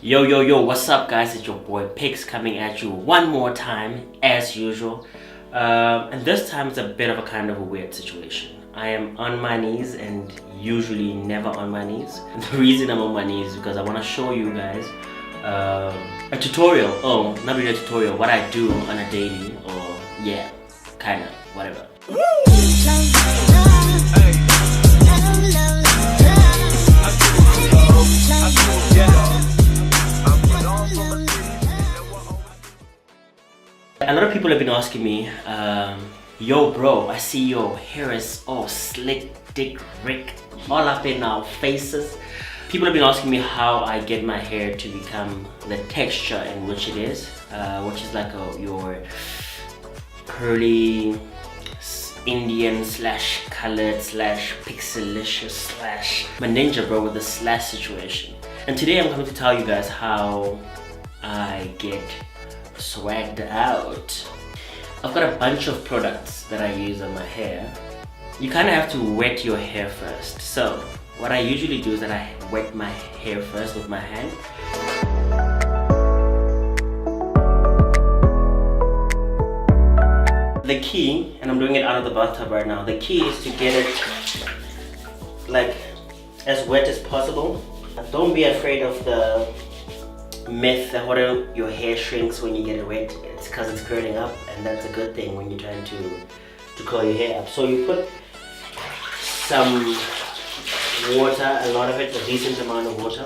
Yo, what's up, guys? It's your boy Pix coming at you one more time, as usual. And this time it's a bit of a kind of a weird situation. I am on my knees and usually never on my knees. And the reason I'm on my knees is because I want to show you guys a tutorial. Oh, not really a tutorial, what I do on a daily, or yeah, kind of, whatever. A lot of people have been asking me, yo bro, I see your hair is all slick, dick, Rick, all up in our faces. People have been asking me how I get my hair to become the texture in which it is, which is like your curly, Indian slash colored slash pixelicious slash my ninja bro with the slash situation. And today I'm going to tell you guys how I get swagged out. I've got a bunch of products that I use on my hair. You kind of have to wet your hair first. So what I usually do is that I wet my hair first with my hand. The key, and I'm doing it out of the bathtub right now, the key is to get it like as wet as possible. Don't be afraid of the myth that whatever your hair shrinks when you get it wet, it's because it's curling up, and that's a good thing when you're trying to curl your hair up. So you put some water, a lot of it, a decent amount of water,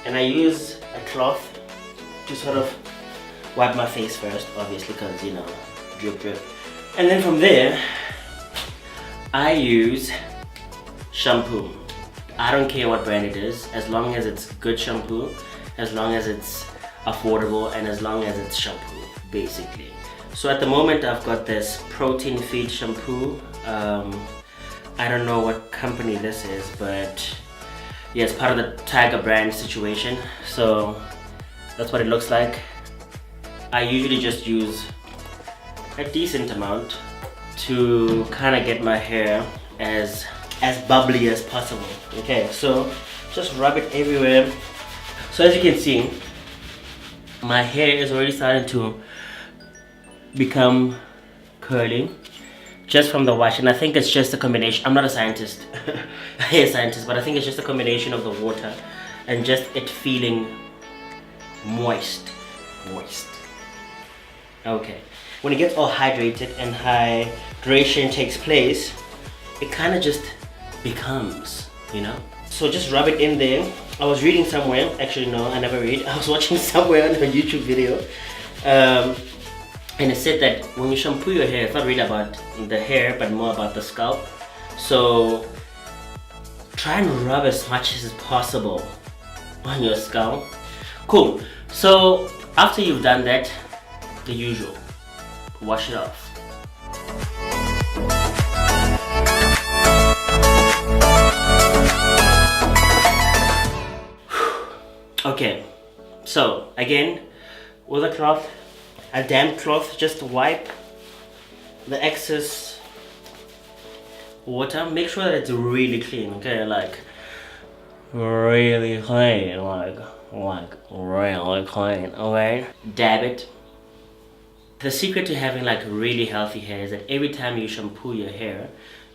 and I use a cloth to sort of wipe my face first, obviously, because you know, drip, and then from there I use shampoo. I don't care what brand it is, as long as it's good shampoo, as long as it's affordable, and as long as it's shampoo, basically. So at the moment I've got this protein feed shampoo. I don't know what company this is, but yeah, it's part of the Tiger brand situation. So that's what it looks like. I usually just use a decent amount to kind of get my hair as bubbly as possible. Okay, so just rub it everywhere. So as you can see, my hair is already starting to become curly just from the wash, and I think it's just a combination. I'm not a scientist, a hair scientist, but I think it's just a combination of the water and just it feeling moist. Okay, when it gets all hydrated and hydration takes place, it kind of just becomes, you know. So just rub it in there. I was reading somewhere, actually no, I never read. I was watching somewhere on a YouTube video, and it said that when you shampoo your hair, it's not really about the hair, but more about the scalp. So try and rub as much as possible on your scalp. Cool. So after you've done that, the usual, wash it off. Okay, so again, with a cloth, a damp cloth, just wipe the excess water. Make sure that it's really clean, okay, like really clean, like really clean, okay? Dab it. The secret to having like really healthy hair is that every time you shampoo your hair,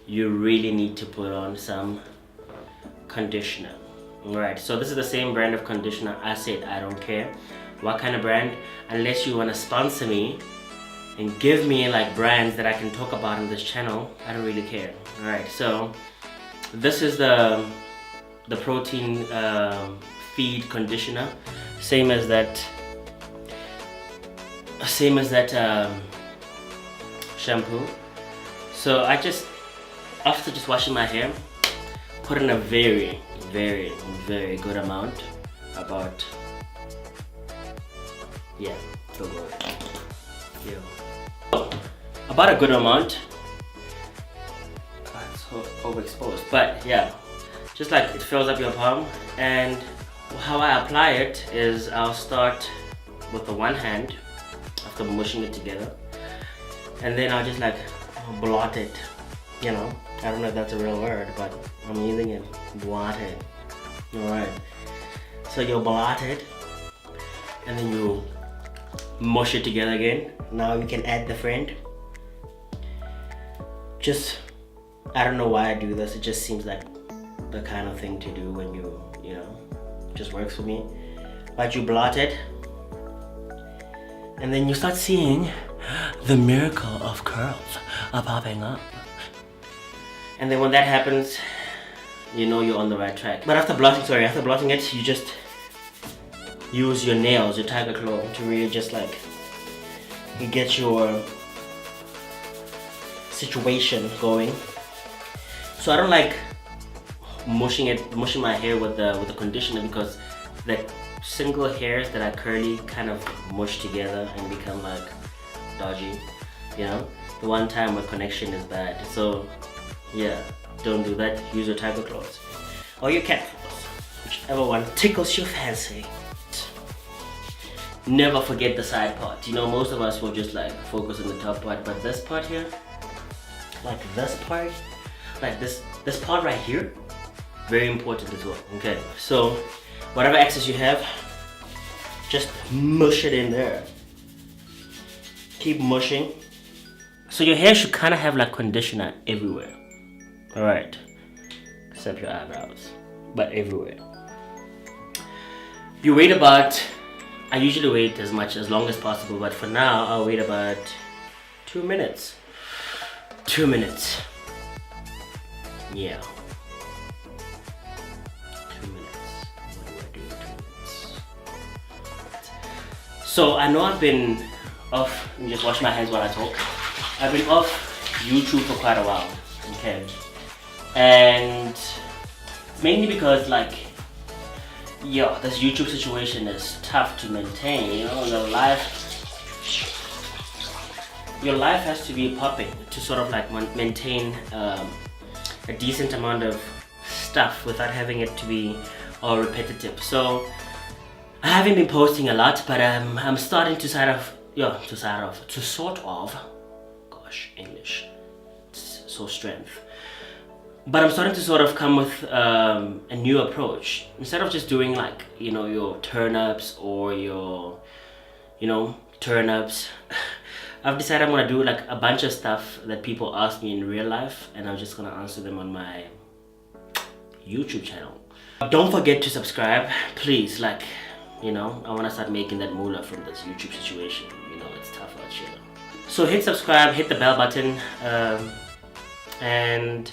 you really need to put on some conditioner. Alright, so this is the same brand of conditioner. I said I don't care what kind of brand, unless you want to sponsor me and give me like brands that I can talk about on this channel. I don't really care. Alright, so this is the protein feed conditioner, same as that shampoo. So I just, after just washing my hair, put in a very good amount, about, yeah, the word, yeah, about a good amount. It's so overexposed, but yeah, just like it fills up your palm. And how I apply it is I'll start with the one hand after mushing it together, and then I'll just like blot it, you know. I don't know if that's a real word, but I'm using it. Blot it. Alright. So you blot it, and then you mush it together again. Now you can add the friend. Just, I don't know why I do this. It just seems like the kind of thing to do when you know, just works for me. But you blot it, and then you start seeing the miracle of curls are popping up. And then when that happens, you know you're on the right track. But after blotting it, you just use your nails, your tiger claw, to really just like get your situation going. So I don't like mushing my hair with the conditioner, because the single hairs that are curly kind of mush together and become like dodgy, you know. The one time where connection is bad. So yeah, don't do that. Use your tiger claws or your cat claws, whichever one tickles your fancy. Never forget the side part. You know, most of us will just like focus on the top part, but this part here, like this part right here, very important as well. Okay, so whatever excess you have, just mush it in there. Keep mushing. So your hair should kind of have like conditioner everywhere. All right, except your eyebrows, but everywhere. You wait about, I usually wait as long as possible, but for now I'll wait about 2 minutes. 2 minutes. Yeah. 2 minutes. What do I do in 2 minutes? So I know I've been off, let me just wash my hands while I talk. I've been off YouTube for quite a while, okay? And mainly because like, yeah, this YouTube situation is tough to maintain, you know. Your life has to be popping to sort of like maintain a decent amount of stuff without having it to be all repetitive. So I haven't been posting a lot, but I'm starting to sort of, gosh, English, it's so strength. But I'm starting to sort of come with a new approach. Instead of just doing like, you know, your turn-ups or your, you know, turn-ups, I've decided I'm gonna do like a bunch of stuff that people ask me in real life, and I'm just gonna answer them on my YouTube channel. Don't forget to subscribe, please. Like, you know, I wanna start making that moolah from this YouTube situation. You know, it's tough out here. So hit subscribe, hit the bell button, and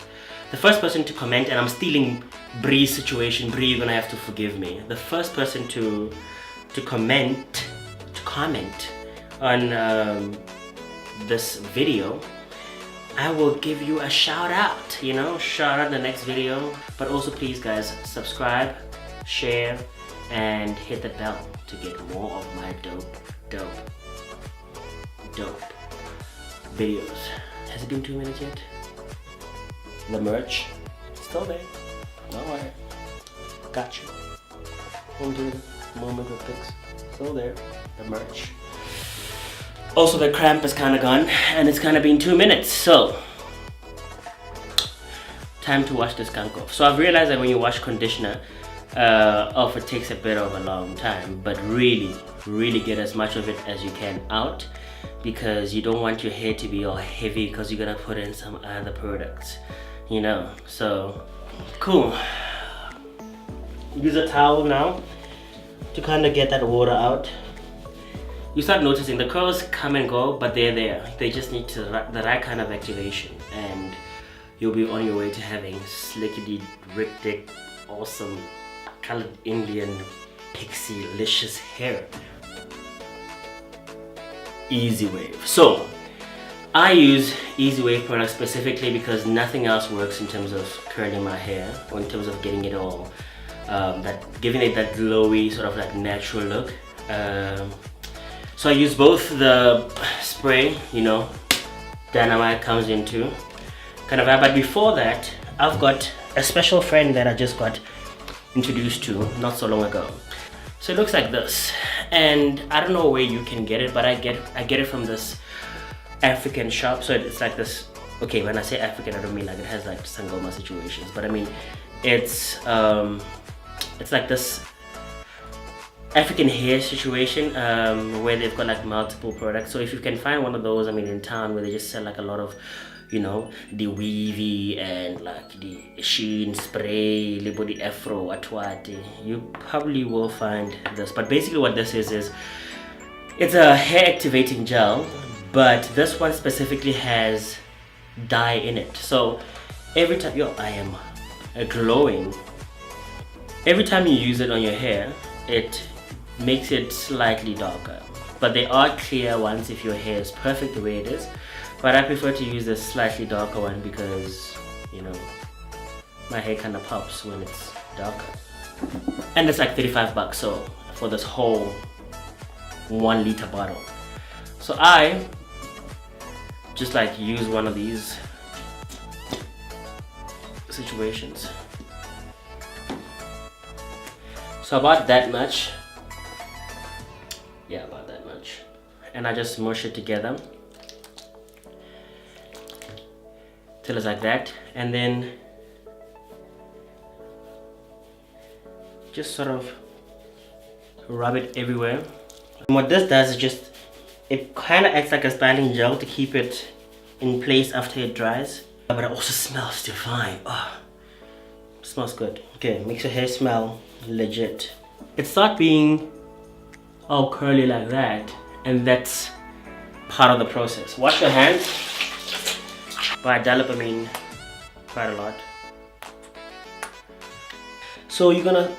the first person to comment, and I'm stealing Bree's situation. Bree, you're gonna have to forgive me. The first person to comment on this video, I will give you a shout out. You know, shout out in the next video. But also, please, guys, subscribe, share, and hit the bell to get more of my dope videos. Has it been 2 minutes yet? The merch, still there. Don't worry. Got you. Won't do the moment with pics. Still there. The merch. Also, the cramp is kind of gone, and it's kind of been 2 minutes. So, time to wash this skunk off. So I've realized that when you wash conditioner off, it takes a bit of a long time. But really get as much of it as you can out, because you don't want your hair to be all heavy because you're gonna put in some other products. You know, so cool. Use a towel now to kind of get that water out. You start noticing the curls come and go, but they're there. They just need the right kind of activation, and you'll be on your way to having slickety Rick Dick, awesome colored Indian pixie-licious hair. Easy Wave. So I use Easy Wave products specifically because nothing else works in terms of curling my hair, or in terms of getting it all, giving it that glowy sort of like natural look. So I use both the spray, you know, Dynamite comes into kind of, but before that, I've got a special friend that I just got introduced to not so long ago. So it looks like this, and I don't know where you can get it, but I get it from this African shop. So it's like this, okay, when I say African, I don't mean like it has like Sangoma situations, but I mean it's like this African hair situation, where they've got like multiple products. So if you can find one of those, I mean, in town where they just sell like a lot of, you know, the weavy and like the sheen spray, the body afro, atwati, you probably will find this. But basically what this is it's a hair activating gel, but this one specifically has dye in it. So every time, I am glowing. Every time you use it on your hair, it makes it slightly darker. But they are clear ones if your hair is perfect the way it is. But I prefer to use the slightly darker one because, you know, my hair kind of pops when it's darker. And it's like 35 bucks, so for this whole 1 liter bottle. So I just like use one of these situations. So about that much. Yeah, about that much. And I just mush it together till it's like that, and then just sort of rub it everywhere. And what this does is just, it kind of acts like a styling gel to keep it in place after it dries. But it also smells divine. Oh, it smells good. Okay, makes your hair smell legit. It starts being all curly like that, and that's part of the process. Wash your hands. By dollop I mean quite a lot. So you're gonna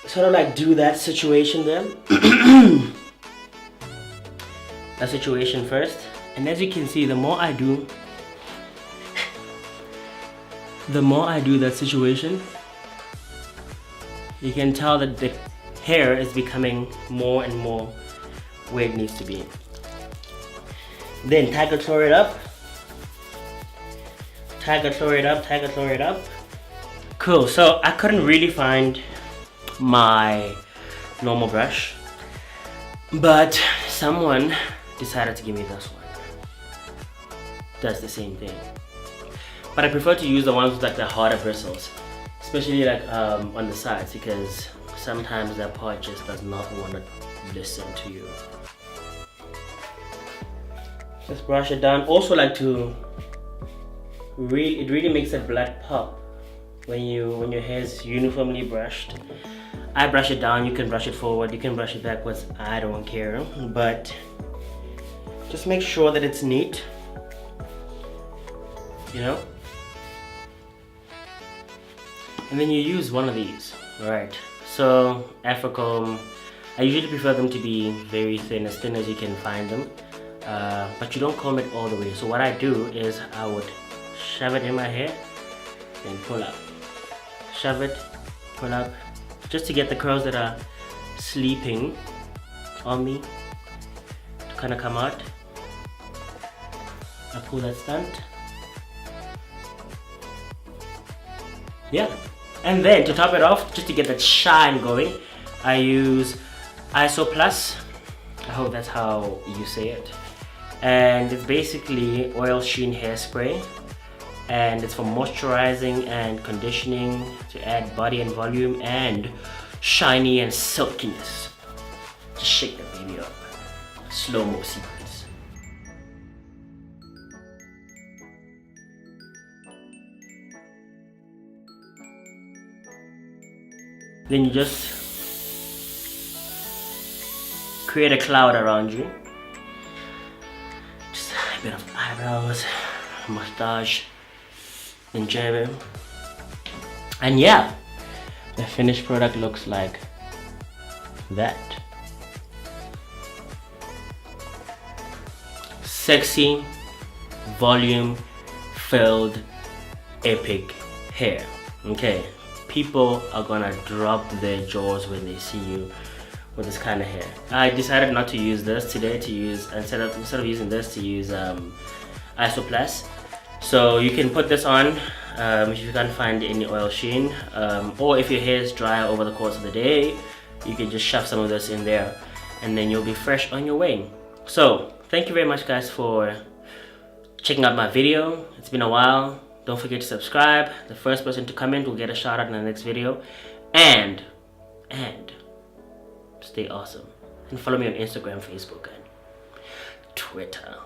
sort of like do that situation there. That situation first, and as you can see, the more I do that situation, you can tell that the hair is becoming more and more where it needs to be. Then Tiger Claw it up. Tiger Claw it up, Tiger Claw it up. Cool, so I couldn't really find my normal brush, but someone decided to give me this one. Does the same thing. But I prefer to use the ones with like the harder bristles, especially like on the sides, because sometimes that part just does not want to listen to you. Just brush it down. Also like to it really makes that blood pop when your hair is uniformly brushed. I brush it down, you can brush it forward, you can brush it backwards, I don't care, but just make sure that it's neat, you know. And then you use one of these. Alright, so Afrocomb, I usually prefer them to be very thin, as thin as you can find them, but you don't comb it all the way. So what I do is I would shove it in my hair and pull up, shove it, pull up, just to get the curls that are sleeping on me to kind of come out. I pull that stunt. Yeah, and then to top it off, just to get that shine going, I use ISO Plus. I hope that's how you say it. And it's basically oil sheen hairspray, and it's for moisturizing and conditioning to add body and volume and shiny and silkiness. Just shake that baby up. Slow-mo sequence. Then you just create a cloud around you. Just a bit of eyebrows, mustache, and jab. And yeah, the finished product looks like that. Sexy, volume filled, epic hair. Okay, people are gonna drop their jaws when they see you with this kind of hair. I decided not to use this today, instead of using this, to use ISO Plus. So you can put this on if you can't find any oil sheen, or if your hair is dry over the course of the day, you can just shove some of this in there and then you'll be fresh on your way. So thank you very much guys for checking out my video. It's been a while. Don't forget to subscribe. The first person to comment will get a shout out in the next video. And Stay awesome. And follow me on Instagram, Facebook, and Twitter.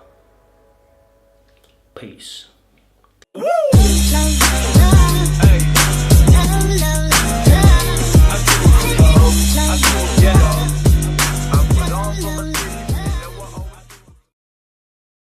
Peace. Woo!